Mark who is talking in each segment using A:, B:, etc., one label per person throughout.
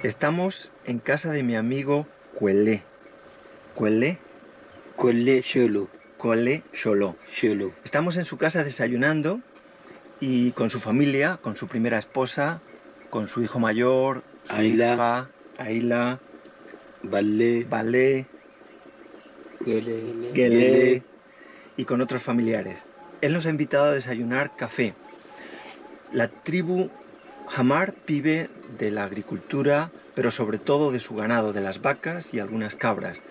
A: Estamos en casa de mi amigo Cuelé. ¿Cuelé?
B: Cuelé Xolo.
A: Cuelé Xolo.
B: Xolo.
A: Estamos en su casa desayunando y con su familia, con su primera esposa, con su hijo mayor, su hija, Aila, Balé, Guelé y con otros familiares. Él nos ha invitado a desayunar café. La tribu Hamar vive de la agricultura, pero sobre todo de su ganado, de las vacas y algunas cabras.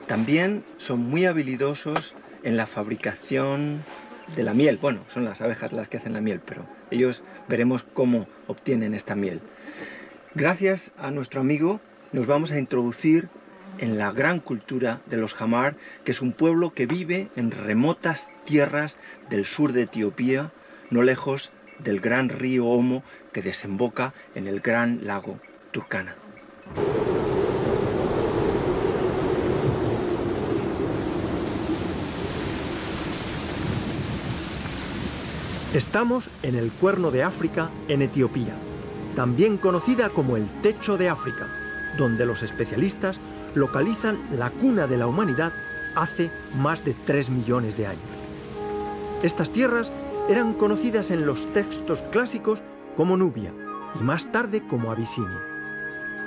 A: También son muy habilidosos en la fabricación de la miel. Bueno, son las abejas las que hacen la miel, pero ellos veremos cómo obtienen esta miel. Gracias a nuestro amigo nos vamos a introducir en la gran cultura de los Hamar, que es un pueblo que vive en remotas tierras del sur de Etiopía, no lejos del gran río Omo que desemboca en el gran lago Turkana. Estamos en el Cuerno de África, en Etiopía, también conocida como el Techo de África, donde los especialistas localizan la cuna de la humanidad hace más de 3 millones de años. Estas tierras eran conocidas en los textos clásicos como Nubia y más tarde como Abisinia.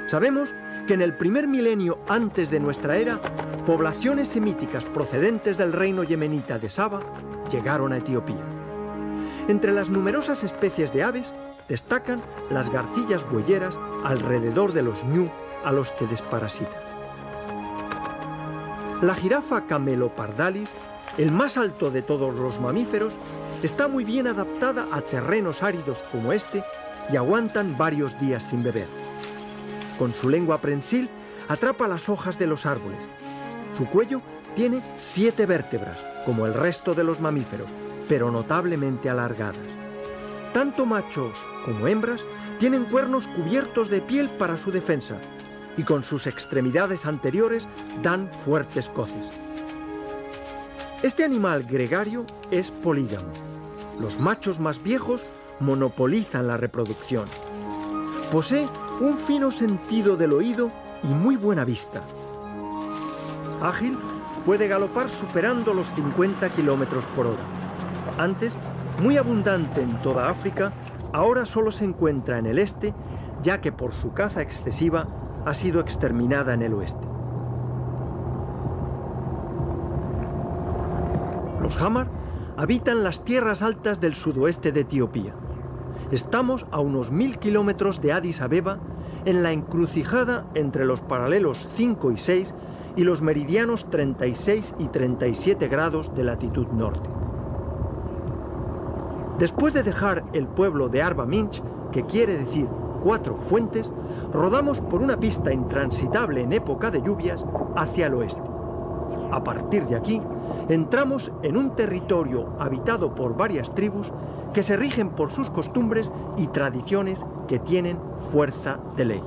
A: Sabemos que en el primer milenio antes de nuestra era, poblaciones semíticas procedentes del reino yemenita de Saba llegaron a Etiopía. Entre las numerosas especies de aves destacan las garcillas huelleras alrededor de los ñu a los que desparasitan. La jirafa Camelopardalis, el más alto de todos los mamíferos, está muy bien adaptada a terrenos áridos como este y aguantan varios días sin beber. Con su lengua prensil atrapa las hojas de los árboles. Su cuello tiene 7 vértebras, como el resto de los mamíferos, pero notablemente alargadas. Tanto machos como hembras tienen cuernos cubiertos de piel para su defensa y con sus extremidades anteriores dan fuertes coces. Este animal gregario es polígamo. Los machos más viejos monopolizan la reproducción. Posee un fino sentido del oído y muy buena vista. Ágil, puede galopar superando los 50 kilómetros por hora. Antes, muy abundante en toda África, ahora solo se encuentra en el este, ya que por su caza excesiva ha sido exterminada en el oeste. Los Hamar habitan las tierras altas del sudoeste de Etiopía. Estamos a unos 1000 kilómetros de Addis Abeba, en la encrucijada entre los paralelos 5 y 6 y los meridianos 36 y 37 grados de latitud norte. Después de dejar el pueblo de Arba Minch, que quiere decir 4 fuentes, rodamos por una pista intransitable en época de lluvias hacia el oeste. A partir de aquí, entramos en un territorio habitado por varias tribus que se rigen por sus costumbres y tradiciones que tienen fuerza de ley.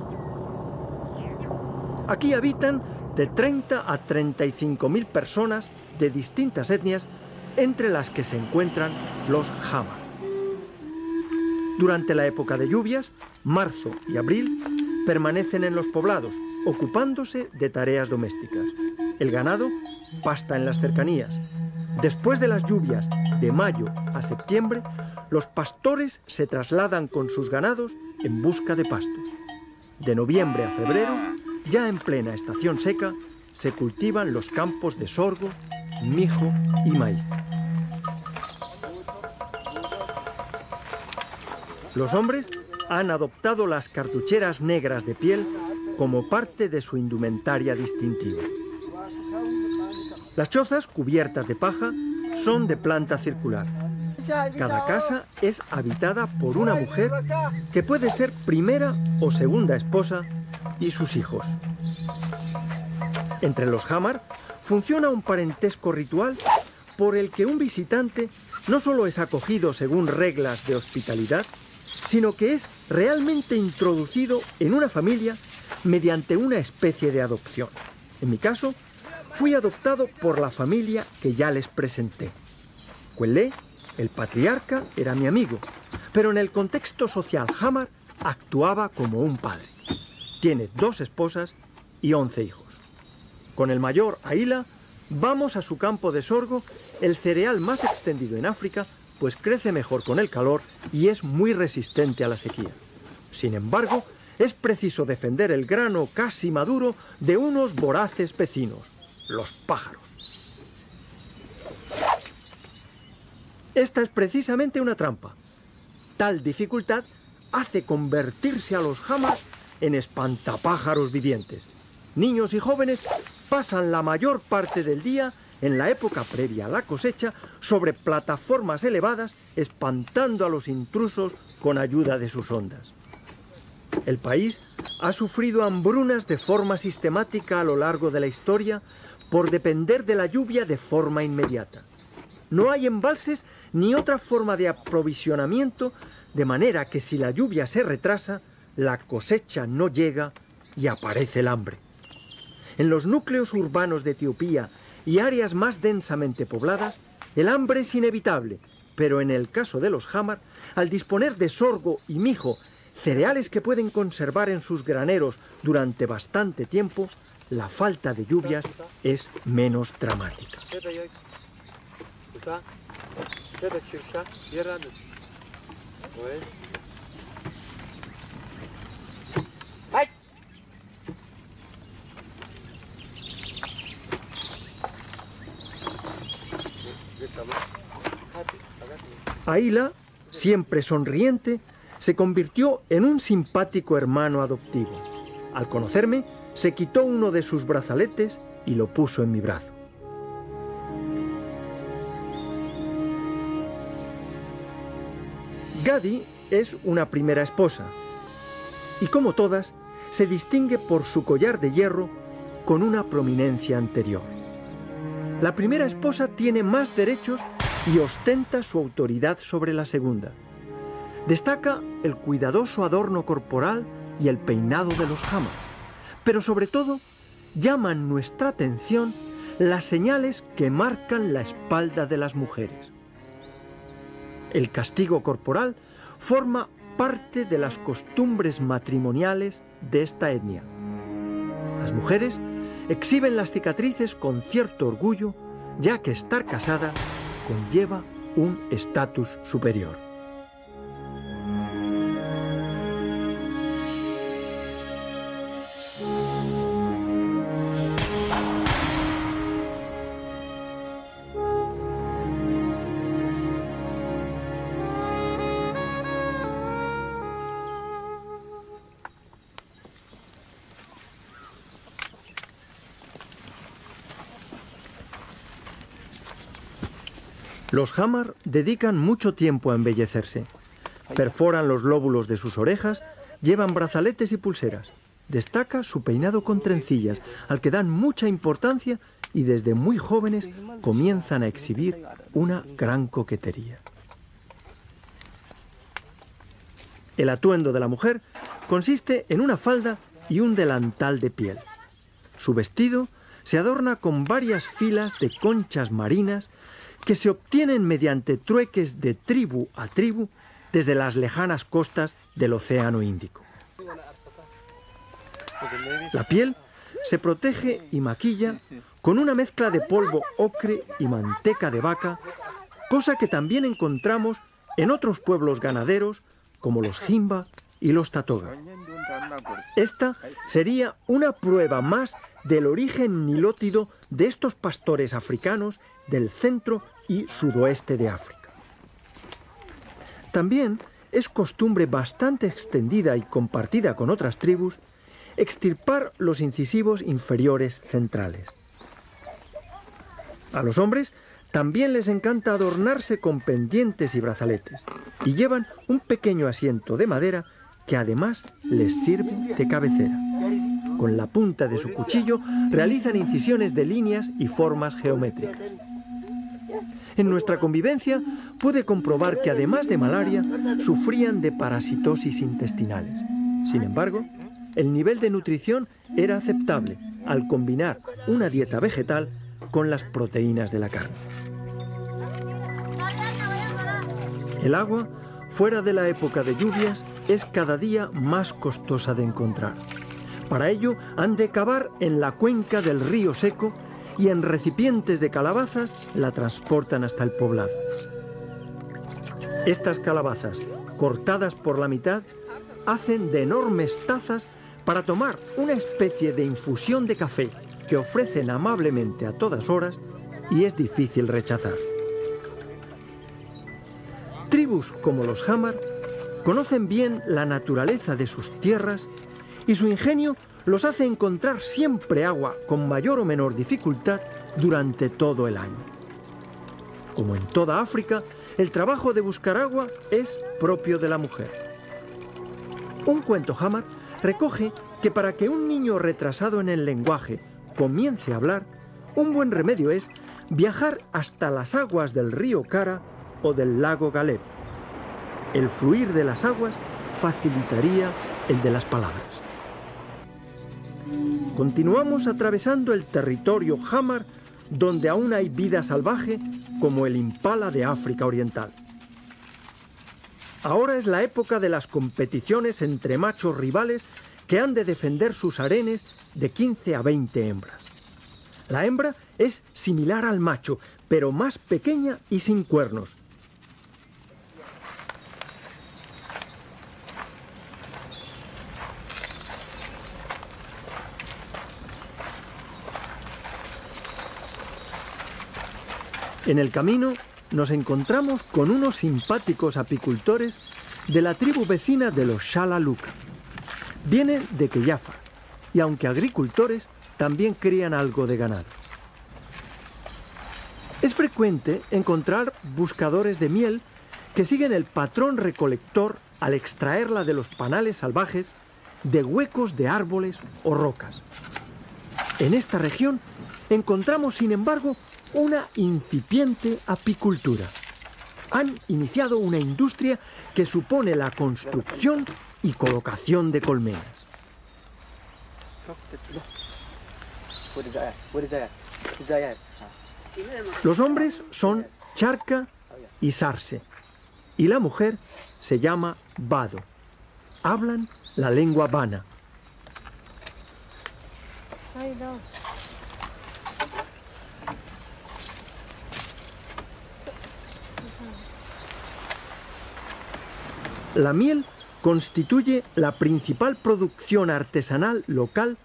A: Aquí habitan de 30 a 35.000 personas de distintas etnias, entre las que se encuentran los Hamar. Durante la época de lluvias, marzo y abril, permanecen en los poblados, ocupándose de tareas domésticas. El ganado pasta en las cercanías. Después de las lluvias, de mayo a septiembre, los pastores se trasladan con sus ganados en busca de pastos. De noviembre a febrero, ya en plena estación seca, se cultivan los campos de sorgo, mijo y maíz. Los hombres han adoptado las cartucheras negras de piel como parte de su indumentaria distintiva. Las chozas cubiertas de paja son de planta circular. Cada casa es habitada por una mujer que puede ser primera o segunda esposa y sus hijos. Entre los Hamar funciona un parentesco ritual por el que un visitante no solo es acogido según reglas de hospitalidad, sino que es realmente introducido en una familia mediante una especie de adopción. En mi caso, fui adoptado por la familia que ya les presenté. Cuelé, el patriarca, era mi amigo, pero en el contexto social Hamar actuaba como un padre. Tiene 2 esposas y 11 hijos. Con el mayor Aila vamos a su campo de sorgo, el cereal más extendido en África, pues crece mejor con el calor y es muy resistente a la sequía. Sin embargo, es preciso defender el grano casi maduro de unos voraces vecinos, los pájaros. Esta es precisamente una trampa. Tal dificultad hace convertirse a los hamas en espantapájaros vivientes. Niños y jóvenes pasan la mayor parte del día, en la época previa a la cosecha, sobre plataformas elevadas, espantando a los intrusos con ayuda de sus ondas. El país ha sufrido hambrunas de forma sistemática a lo largo de la historia por depender de la lluvia de forma inmediata. No hay embalses ni otra forma de aprovisionamiento, de manera que si la lluvia se retrasa, la cosecha no llega y aparece el hambre. En los núcleos urbanos de Etiopía y áreas más densamente pobladas, el hambre es inevitable, pero en el caso de los Hamar, al disponer de sorgo y mijo, cereales que pueden conservar en sus graneros durante bastante tiempo, la falta de lluvias es menos dramática. Aila, siempre sonriente, se convirtió en un simpático hermano adoptivo. Al conocerme, se quitó uno de sus brazaletes y lo puso en mi brazo. Gadi es una primera esposa y, como todas, se distingue por su collar de hierro con una prominencia anterior. La primera esposa tiene más derechos y ostenta su autoridad sobre la segunda. Destaca el cuidadoso adorno corporal y el peinado de los Hamar, pero sobre todo llaman nuestra atención las señales que marcan la espalda de las mujeres. El castigo corporal forma parte de las costumbres matrimoniales de esta etnia. Las mujeres exhiben las cicatrices con cierto orgullo, ya que estar casada conlleva un estatus superior. Los Hamar dedican mucho tiempo a embellecerse. Perforan los lóbulos de sus orejas, llevan brazaletes y pulseras. Destaca su peinado con trencillas, al que dan mucha importancia y desde muy jóvenes comienzan a exhibir una gran coquetería. El atuendo de la mujer consiste en una falda y un delantal de piel. Su vestido se adorna con varias filas de conchas marinas que se obtienen mediante trueques de tribu a tribu desde las lejanas costas del Océano Índico. La piel se protege y maquilla con una mezcla de polvo ocre y manteca de vaca, cosa que también encontramos en otros pueblos ganaderos como los Himba y los Tatoga. Esta sería una prueba más del origen nilótido de estos pastores africanos del centro y sudoeste de África. También es costumbre bastante extendida y compartida con otras tribus extirpar los incisivos inferiores centrales. A los hombres también les encanta adornarse con pendientes y brazaletes y llevan un pequeño asiento de madera que además les sirve de cabecera. Con la punta de su cuchillo realizan incisiones de líneas y formas geométricas. En nuestra convivencia pude comprobar que además de malaria sufrían de parasitosis intestinales. Sin embargo, el nivel de nutrición era aceptable al combinar una dieta vegetal con las proteínas de la carne. El agua, fuera de la época de lluvias, es cada día más costosa de encontrar. Para ello han de cavar en la cuenca del río seco y en recipientes de calabazas la transportan hasta el poblado. Estas calabazas, cortadas por la mitad, hacen de enormes tazas para tomar una especie de infusión de café que ofrecen amablemente a todas horas y es difícil rechazar. Tribus como los Hamar conocen bien la naturaleza de sus tierras y su ingenio los hace encontrar siempre agua con mayor o menor dificultad durante todo el año. Como en toda África, el trabajo de buscar agua es propio de la mujer. Un cuento Hamar recoge que para que un niño retrasado en el lenguaje comience a hablar, un buen remedio es viajar hasta las aguas del río Kara o del lago Galeb. El fluir de las aguas facilitaría el de las palabras. Continuamos atravesando el territorio Hamar, donde aún hay vida salvaje como el impala de África Oriental. Ahora es la época de las competiciones entre machos rivales que han de defender sus harenes de 15 a 20 hembras. La hembra es similar al macho, pero más pequeña y sin cuernos. En el camino nos encontramos con unos simpáticos apicultores de la tribu vecina de los Shalaluk. Vienen de Keyafa y aunque agricultores, también crían algo de ganado. Es frecuente encontrar buscadores de miel que siguen el patrón recolector al extraerla de los panales salvajes de huecos de árboles o rocas. En esta región encontramos, sin embargo, una incipiente apicultura. Han iniciado una industria que supone la construcción y colocación de colmenas. Los hombres son Charca y Sarse, y la mujer se llama Bado. Hablan la lengua Bana. La miel constituye la principal producción artesanal local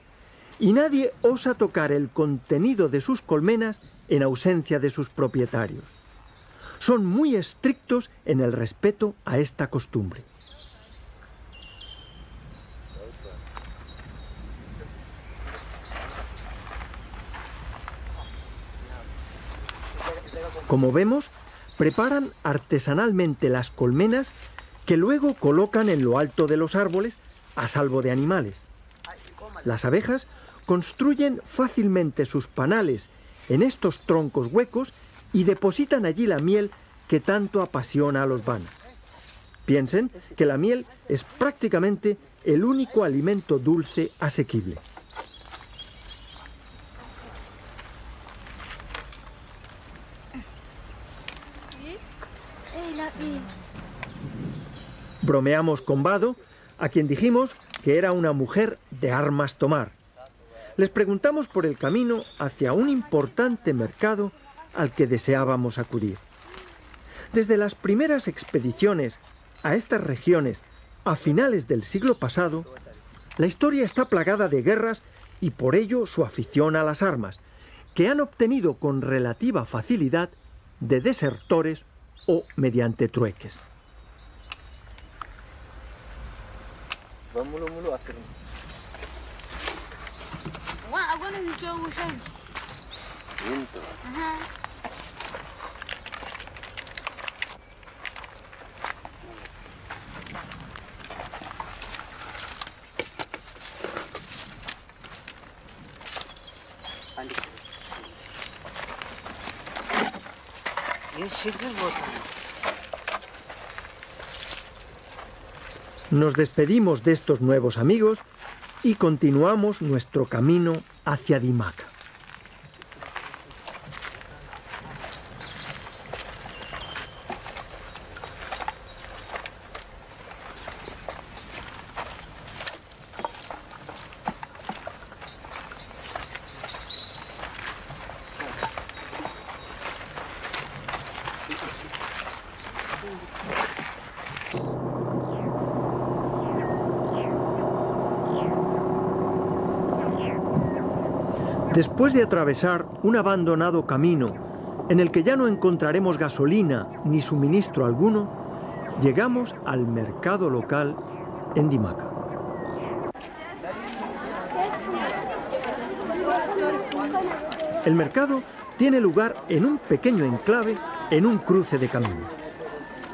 A: y nadie osa tocar el contenido de sus colmenas en ausencia de sus propietarios. Son muy estrictos en el respeto a esta costumbre. Como vemos, preparan artesanalmente las colmenas que luego colocan en lo alto de los árboles a salvo de animales. Las abejas construyen fácilmente sus panales en estos troncos huecos y depositan allí la miel que tanto apasiona a los Bana. Piensen que la miel es prácticamente el único alimento dulce asequible. Bromeamos con Bado, a quien dijimos que era una mujer de armas tomar. Les preguntamos por el camino hacia un importante mercado al que deseábamos acudir. Desde las primeras expediciones a estas regiones a finales del siglo pasado, la historia está plagada de guerras y por ello su afición a las armas, que han obtenido con relativa facilidad de desertores o mediante trueques. Nos despedimos de estos nuevos amigos y continuamos nuestro camino hacia Dimaca. Después de atravesar un abandonado camino en el que ya no encontraremos gasolina ni suministro alguno, llegamos al mercado local en Dimaca. El mercado tiene lugar en un pequeño enclave en un cruce de caminos.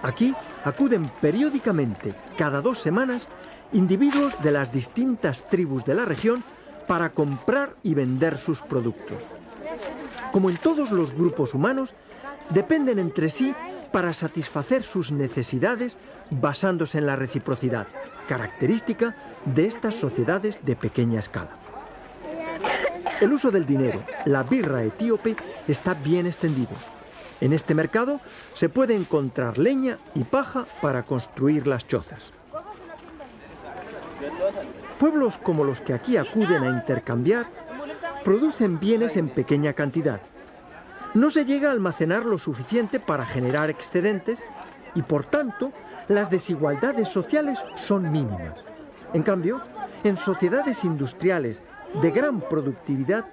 A: Aquí acuden periódicamente, cada 2 semanas, individuos de las distintas tribus de la región para comprar y vender sus productos. Como en todos los grupos humanos, dependen entre sí para satisfacer sus necesidades basándose en la reciprocidad, característica de estas sociedades de pequeña escala. El uso del dinero, la birra etíope, está bien extendido. En este mercado se puede encontrar leña y paja para construir las chozas. Pueblos como los que aquí acuden a intercambiar producen bienes en pequeña cantidad. No se llega a almacenar lo suficiente para generar excedentes y, por tanto, las desigualdades sociales son mínimas. En cambio, en sociedades industriales de gran productividad,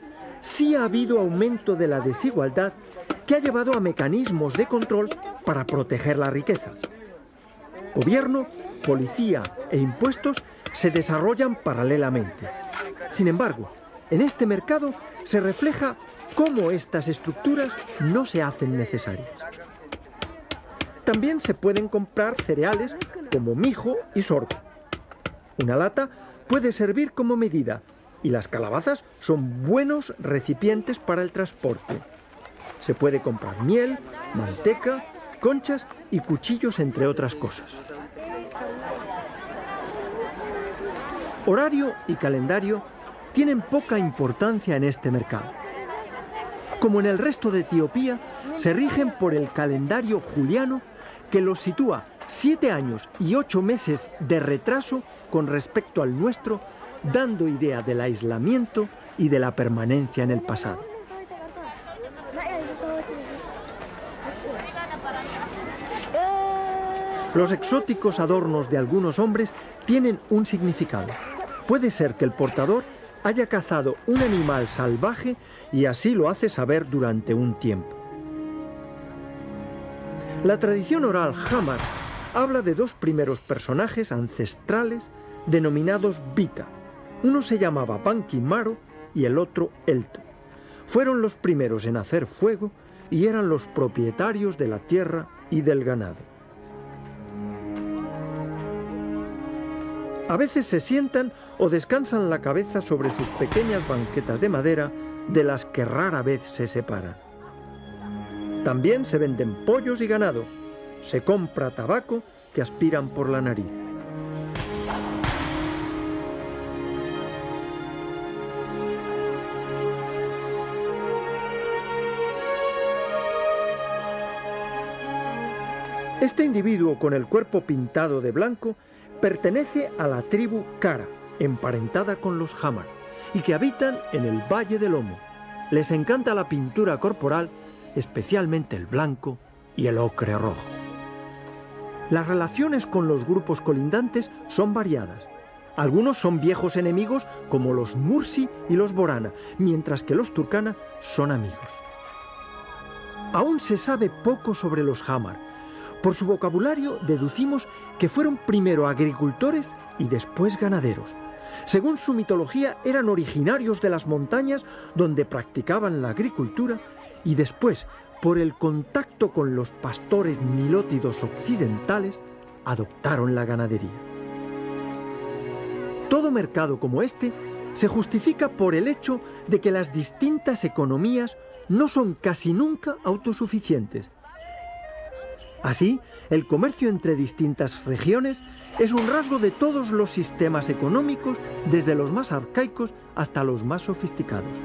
A: sí ha habido aumento de la desigualdad que ha llevado a mecanismos de control para proteger la riqueza. Gobierno, policía e impuestos se desarrollan paralelamente. Sin embargo, en este mercado se refleja cómo estas estructuras no se hacen necesarias. También se pueden comprar cereales como mijo y sorgo. Una lata puede servir como medida y las calabazas son buenos recipientes para el transporte. Se puede comprar miel, manteca, conchas y cuchillos, entre otras cosas. Horario y calendario tienen poca importancia en este mercado. Como en el resto de Etiopía, se rigen por el calendario juliano, que los sitúa 7 años y 8 meses de retraso con respecto al nuestro, dando idea del aislamiento y de la permanencia en el pasado. Los exóticos adornos de algunos hombres tienen un significado. Puede ser que el portador haya cazado un animal salvaje y así lo hace saber durante un tiempo. La tradición oral Hamar habla de 2 primeros personajes ancestrales denominados Bita. Uno se llamaba Banki Maro y el otro Elto. Fueron los primeros en hacer fuego y eran los propietarios de la tierra y del ganado. A veces se sientan o descansan la cabeza sobre sus pequeñas banquetas de madera, de las que rara vez se separan. También se venden pollos y ganado. Se compra tabaco que aspiran por la nariz. Este individuo con el cuerpo pintado de blanco pertenece a la tribu Kara, emparentada con los Hamar, y que habitan en el Valle del Omo. Les encanta la pintura corporal, especialmente el blanco y el ocre rojo. Las relaciones con los grupos colindantes son variadas. Algunos son viejos enemigos, como los Mursi y los Borana, mientras que los Turkana son amigos. Aún se sabe poco sobre los Hamar. Por su vocabulario deducimos que fueron primero agricultores y después ganaderos. Según su mitología, eran originarios de las montañas donde practicaban la agricultura y después, por el contacto con los pastores nilótidos occidentales, adoptaron la ganadería. Todo mercado como este se justifica por el hecho de que las distintas economías no son casi nunca autosuficientes. Así, el comercio entre distintas regiones es un rasgo de todos los sistemas económicos, desde los más arcaicos hasta los más sofisticados.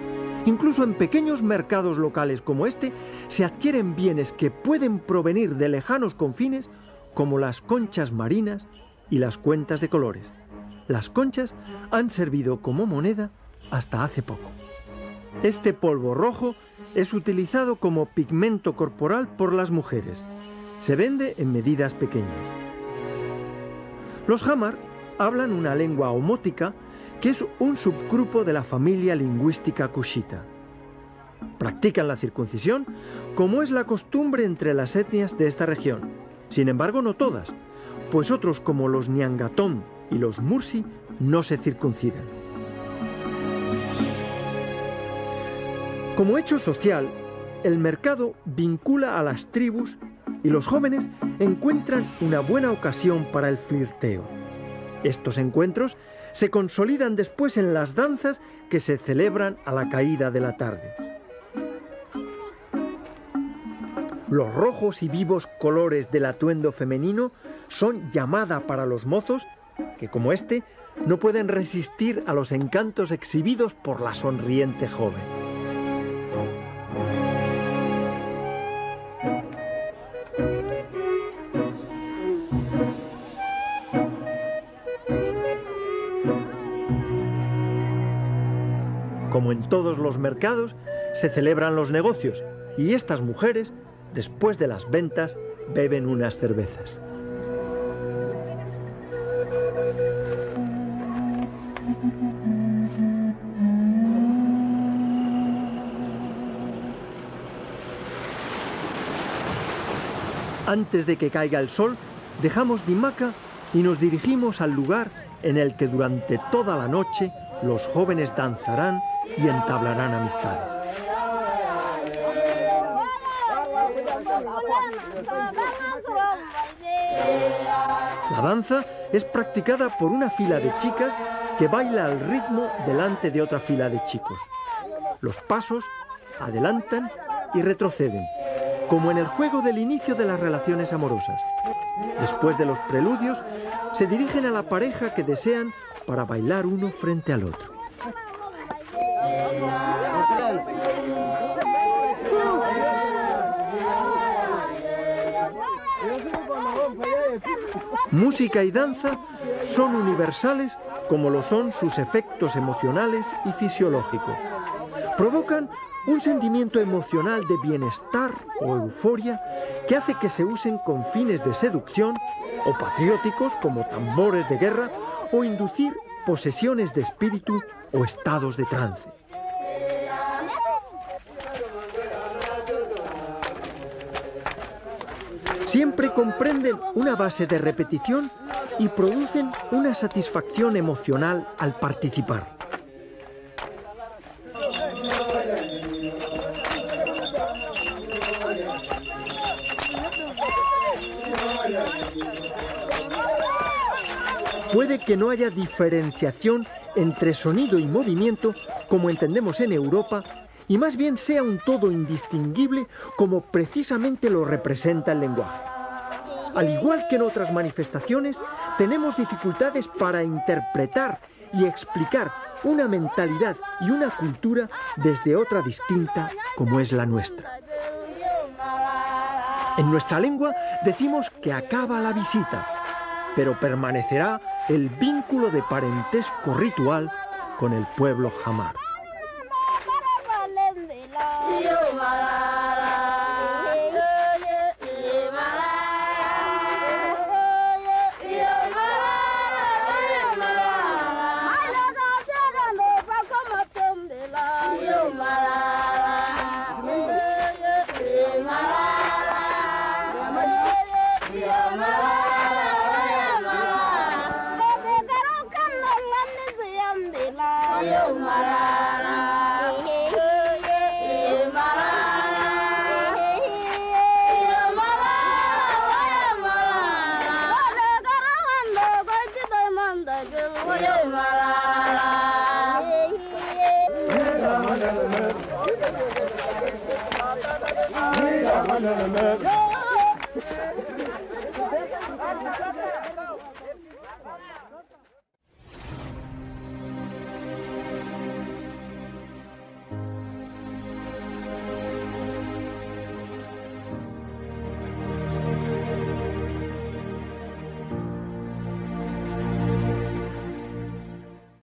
A: Incluso en pequeños mercados locales como este, se adquieren bienes que pueden provenir de lejanos confines, como las conchas marinas y las cuentas de colores. Las conchas han servido como moneda hasta hace poco. Este polvo rojo es utilizado como pigmento corporal por las mujeres. Se vende en medidas pequeñas. Los Hamar hablan una lengua homótica que es un subgrupo de la familia lingüística cushita. Practican la circuncisión, como es la costumbre entre las etnias de esta región. Sin embargo, no todas, pues otros como los Ñangatón y los Mursi no se circuncidan. Como hecho social, el mercado vincula a las tribus y los jóvenes encuentran una buena ocasión para el flirteo. Estos encuentros se consolidan después en las danzas que se celebran a la caída de la tarde. Los rojos y vivos colores del atuendo femenino son llamada para los mozos, que como este, no pueden resistir a los encantos exhibidos por la sonriente joven. Como en todos los mercados, se celebran los negocios y estas mujeres, después de las ventas, beben unas cervezas. Antes de que caiga el sol, dejamos Dimaca y nos dirigimos al lugar en el que durante toda la noche los jóvenes danzarán y entablarán amistades. La danza es practicada por una fila de chicas que baila al ritmo delante de otra fila de chicos. Los pasos adelantan y retroceden, como en el juego del inicio de las relaciones amorosas. Después de los preludios, se dirigen a la pareja que desean para bailar uno frente al otro. Música y danza son universales como lo son sus efectos emocionales y fisiológicos. Provocan un sentimiento emocional de bienestar o euforia que hace que se usen con fines de seducción o patrióticos como tambores de guerra o inducir posesiones de espíritu o estados de trance. Siempre comprenden una base de repetición y producen una satisfacción emocional al participar. Puede que no haya diferenciación entre sonido y movimiento como entendemos en Europa, y más bien sea un todo indistinguible como precisamente lo representa el lenguaje. Al igual que en otras manifestaciones, tenemos dificultades para interpretar y explicar una mentalidad y una cultura desde otra distinta como es la nuestra. En nuestra lengua decimos que acaba la visita, pero permanecerá el vínculo de parentesco ritual con el pueblo Jamar.
C: No, no, no, no.